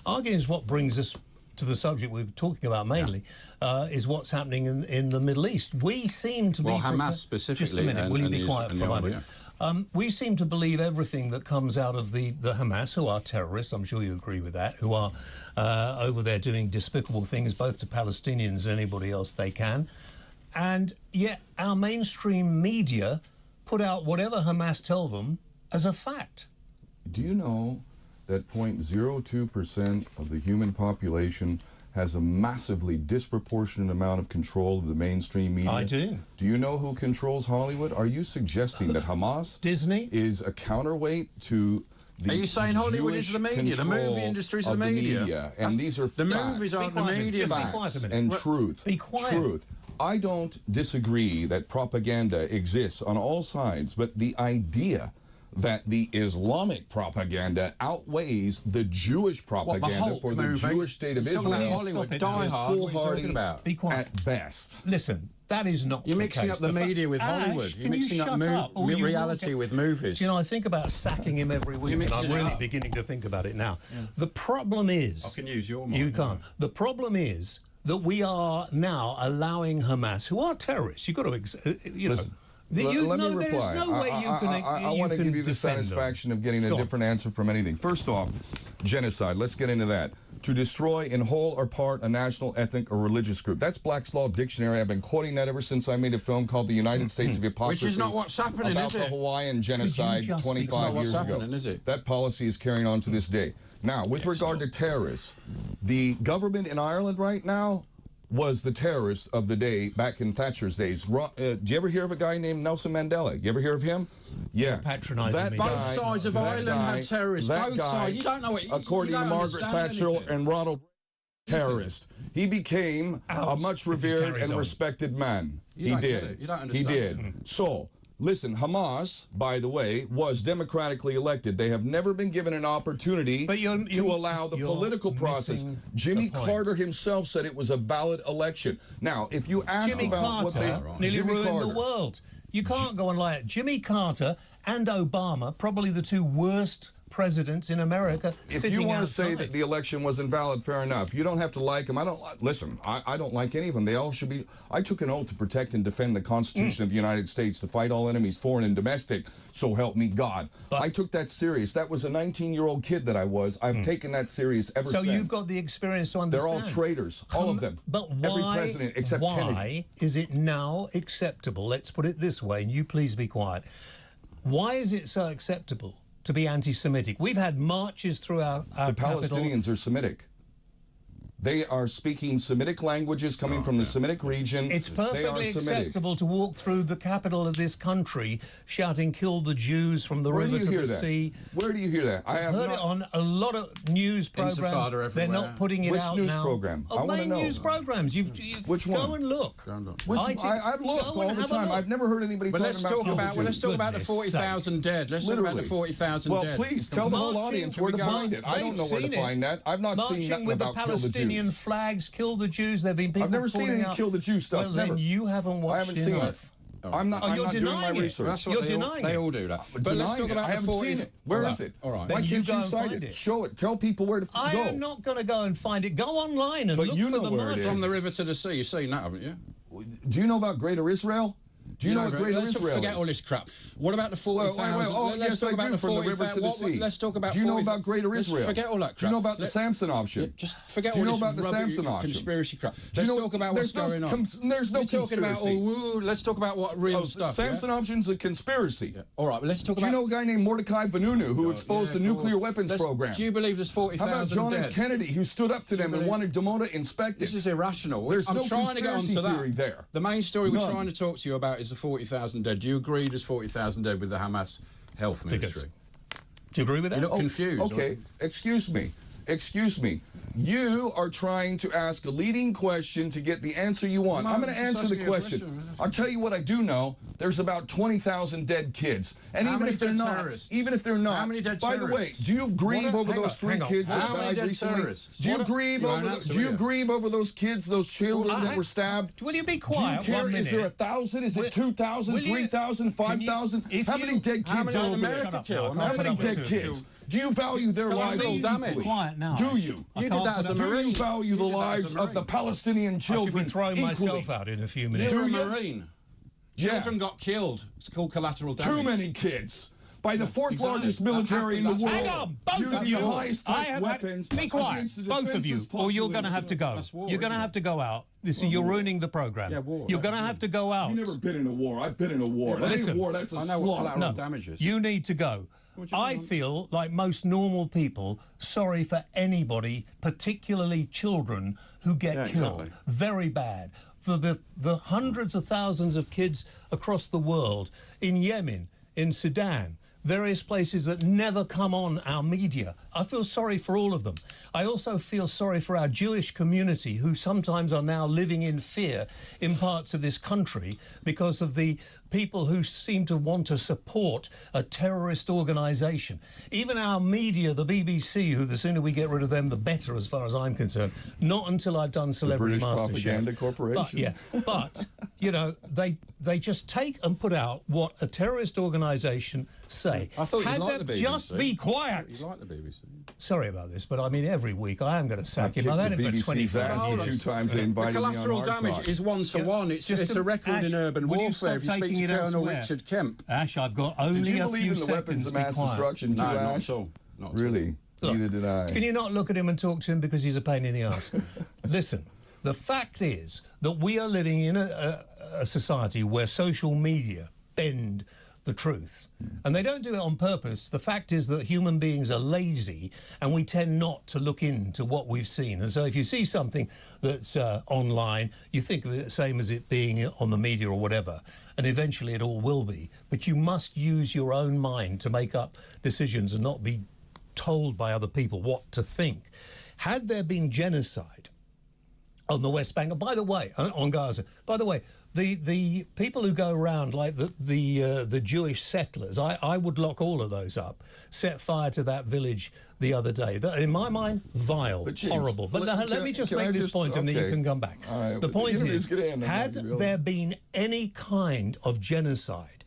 arguing is what brings us to the subject we're talking about mainly, is what's happening in the Middle East. We seem to be... Well, Hamas specifically... Just a minute, will you be quiet for a moment? We seem to believe everything that comes out of the Hamas, who are terrorists, I'm sure you agree with that, who are over there doing despicable things, both to Palestinians and anybody else they can. And yet our mainstream media put out whatever Hamas tell them as a fact. Do you know that 0.02% of the human population has a massively disproportionate amount of control of the mainstream media? I do. Do you know who controls Hollywood? Are you suggesting that Hamas Disney is a counterweight to the... Are you saying Hollywood is the media? The movie industry is the media? And these are the movies aren't the media. Facts and truth. Be quiet. Truth. I don't disagree that propaganda exists on all sides, but the idea that the Islamic propaganda outweighs the Jewish propaganda for the Jewish state of Israel is foolhardy at best. Listen, that is not You're mixing up the media with Hollywood. You're mixing up reality with movies. You know, I think about sacking him every week, and I'm really beginning to think about it now. The problem is... I can use your mind. You can't. The problem is that we are now allowing Hamas, who are terrorists, you've got to... Listen. Let me reply. I want to give you the satisfaction of getting a different answer from anything. First off, genocide. Let's get into that. To destroy in whole or part a national, ethnic, or religious group. That's Black's Law Dictionary. I've been quoting that ever since I made a film called The United States of Hypocrisy. Which is not what's happening, is it? About the Hawaiian genocide 25 years ago. Is it? That policy is carrying on to this day. Now, with regard to terrorists, the government in Ireland right now was the terrorists of the day back in Thatcher's days. Do you ever hear of a guy named Nelson Mandela? You ever hear of him? Yeah. Patronising me. Both sides of Ireland had terrorists. Both sides. You don't know it. According to Margaret Thatcher and Ronald, terrorist. He became a much revered and respected man. He did. You don't understand. He did. So, listen, Hamas, by the way, was democratically elected. They have never been given an opportunity to allow the political process. Jimmy Carter himself said it was a valid election. Now, if you ask Jimmy about Carter what they... nearly ruined the world. You can't go on like that. Jimmy Carter and Obama, probably the two worst presidents in America. If you want to say that the election was invalid, fair enough. You don't have to like them. I don't listen. I don't like any of them. They all should be. I took an oath to protect and defend the Constitution of the United States, to fight all enemies, foreign and domestic. So help me God. But I took that serious. That was a 19-year-old kid that I was. I've taken that serious ever since. So you've got the experience to understand. They're all traitors, all of them. But why? Every president except Kennedy. Why is it now acceptable? Let's put it this way, and you please be quiet. Why is it so acceptable to be anti-Semitic? We've had marches through our The Palestinians are Semitic. They are speaking Semitic languages coming from the Semitic region. It's perfectly acceptable to walk through the capital of this country shouting, "Kill the Jews," from the river to the sea. Where do you hear that? I have heard it on a lot of news programs. They're not putting it out now. Which news program? I want to know. News programs. Which one? Go and look. I've looked all the time. I've never heard anybody talking about. Let's talk about the 40,000 dead. Let's talk about the 40,000 dead. Well, please tell the whole audience where to find it. I don't know where to find that. I've not seen nothing about kill the Jews. Flags, kill the Jews. There've been people. I've never seen any kill the Jew stuff. Well, then you haven't watched. I haven't seen it. I'm not doing my research. You're denying it. They all do that. But let's talk about the 40. Where is it? All right. Why can't you cite it? Show it. Tell people where to go. I am not going to go and find it. Go online and look for the march. From the river to the sea. You've seen that, haven't you? Do you know about Greater Israel? Do you know what Greater Israel is? Forget all this crap. What about the 40,000? Let's talk about the 40,000. Let's talk about. Do you know about Greater Israel? Forget all that crap. Do you know about the Samson option? Just forget all this conspiracy crap. Let's talk about what's going on. There's no conspiracy. Let's talk about what real stuff. Samson option's a conspiracy. All right, let's talk about. Do you know a guy named Mordecai Vanunu who exposed the nuclear weapons program? Do you believe there's 40,000 dead? How about John F. Kennedy, who stood up to them and wanted Demona inspected? This is irrational. There's no trying to get onto theory there. The main story we're trying to talk to you about is the 40,000 dead. Do you agree there's 40,000 dead with the Hamas health ministry? Do you agree with that? You look confused. Okay, excuse me. Excuse me. You are trying to ask a leading question to get the answer you want. I'm going to answer the question. I'll tell you what I do know. there's about 20,000 dead kids. And How even many if they're dead not, terrorists? even if they're not, How many dead by the way, terrorists? do you grieve over hang those on, three hang on. kids that How many died dead recently? terrorists? Do you What- grieve You over won't answer, do you will you? grieve over those kids, those children that were stabbed? Will you be Do you quiet care? 1 minute? Is there 1,000? Is it 2,000, will you- 3,000, 5,000? if How you- many dead how kids many are did there? America Shut up kill? now, I How can't many put up dead with kids? it. Do you value their lives collateral equally? damage. Be quiet now. Do Ash. you? I You can't did that put as a up Do with Marine. you value You the did that as a lives of Marine. the Palestinian I should children be throwing equally? myself out in a few minutes. You're a Do you? Marine. Yeah. Children got killed. It's called collateral damage. Too many kids. By the fourth exactly. largest That military in the happened. world. That's Hang on, both using of you. the highest I type have weapons. Be quiet, against the both of you, defenseless or you're going to have to go. That's war, You're going to isn't have to go out. You see, you're ruining the program. Yeah, war. You're going to have to go out. I've never been in a war. I've been in a war. Yeah, That ain't listen, a war. That's a I know what slaughter. collateral No, damage is. you need to go. What do you I want? feel like most normal people sorry for anybody, particularly children, who get Yeah, killed. exactly. Very bad. For the hundreds of thousands of kids across the world, in Yemen, in Sudan, various places that never come on our media. I feel sorry for all of them. I also feel sorry for our Jewish community, who sometimes are now living in fear in parts of this country because of the people who seem to want to support a terrorist organisation. Even our media, the BBC, who the sooner we get rid of them, the better, as far as I'm concerned. Not until I've done Celebrity British MasterChef. Propaganda Corporation. But, yeah, but you know, they just take and put out what a terrorist organisation say. I thought Had you'd like them the BBC. just be quiet. You like the BBC? Sorry about this, but I mean, every week I am going to sack I've him. I've had kicked him the for 25 BBC's ass years. two times. They The invited me on collateral Hard damage Talk. is one to one. It's a record Ash, in urban will you warfare. stop If you speak taking to it Colonel elsewhere? Richard Kemp. Ash, I've got Did only you a believe few in the weapons seconds. of Be mass quiet. destruction too, No, not Ash? at all. Not at all. Really? Look, Neither did I. Can you not look at him and talk to him because he's a pain in the ass? Listen, the fact is that we are living in a society where social media bend the truth. And they don't do it on purpose. The fact is that human beings are lazy and we tend not to look into what we've seen. And so if you see something that's online, you think of it the same as it being on the media or whatever. And eventually it all will be. But you must use your own mind to make up decisions and not be told by other people what to think. Had there been genocide on the West Bank, and by the way, on Gaza, by the way, the people who go around like the Jewish settlers, I would lock all of those up. Set fire to that village the other day. In my mind, vile, But James, horrible. But let me just make this point, and then you can come back. All right, The but point interview's is, gonna end on had that, really. there been any kind of genocide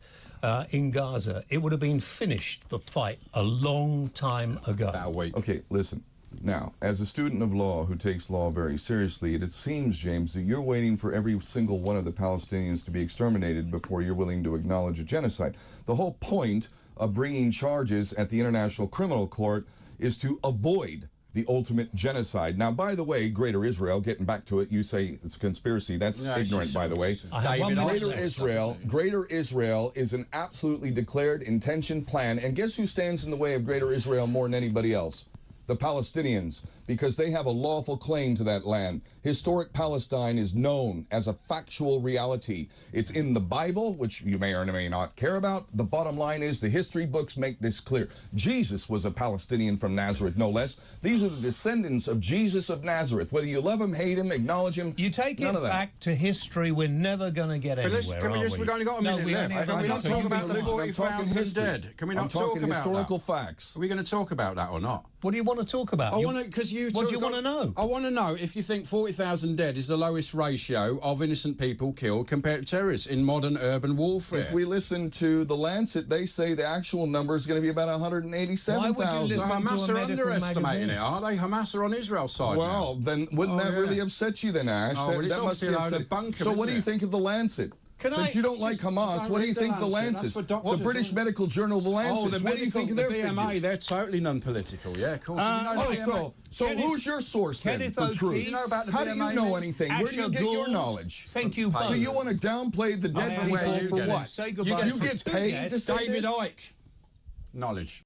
in Gaza, it would have been finished, the fight, a long time ago. About a week. Okay, listen. Now, as a student of law who takes law very seriously, it seems, James, that you're waiting for every single one of the Palestinians to be exterminated before you're willing to acknowledge a genocide. The whole point of bringing charges at the International Criminal Court is to avoid the ultimate genocide. Now, by the way, Greater Israel, getting back to it, you say it's a conspiracy. That's No, it's ignorant, just- by the way. I have 1 minute left. Greater Israel is an absolutely declared intention plan. And guess who stands in the way of Greater Israel more than anybody else? The Palestinians, because they have a lawful claim to that land. Historic Palestine is known as a factual reality. It's in the Bible, which you may or may not care about. The bottom line is the history books make this clear. Jesus was a Palestinian from Nazareth, no less. These are the descendants of Jesus of Nazareth. Whether you love him, hate him, acknowledge him, You take it none of that. back to history, we're never going to get anywhere, are We've only got a minute we left. only have Can a we not minute. talk about the I'm talking 40,000 history. dead? Can we not I'm talk talking about historical that? facts. Are we going to talk about that or not? What do you want to talk about? I want to, because you. What do you want to know? I want to know if you think 40,000 dead is the lowest ratio of innocent people killed compared to terrorists in modern urban warfare. If we listen to the Lancet, they say the actual number is going to be about 187,000. Why would you So listen Hamas to a are medical underestimating magazine? it, are they? Hamas are on Israel's side Well, now. then wouldn't Oh, that yeah. really upset you then, Ash? Oh, well, it's that must obviously be a load of upsetting. bunkum, So what isn't do you it? think of the Lancet? Since you don't like Hamas, don't what do you read the think of the Lancet. Lancet? That's for The doctors, British isn't it? medical journal, the Lancet. Oh, the what do you think of their BMA, figures? they're totally non-political. Yeah, cool. Did you know Oh, the BMA? so Kenneth- who's your source then Kenneth for O'Keefe. truth? You know about the How do you BMA, know mate? anything? Where do you Asher get your Gould. knowledge? Thank you both. So you want to downplay the dead I am people where you for get it. what? Say goodbye You for get two paid guests. to say David this? Icke. Knowledge.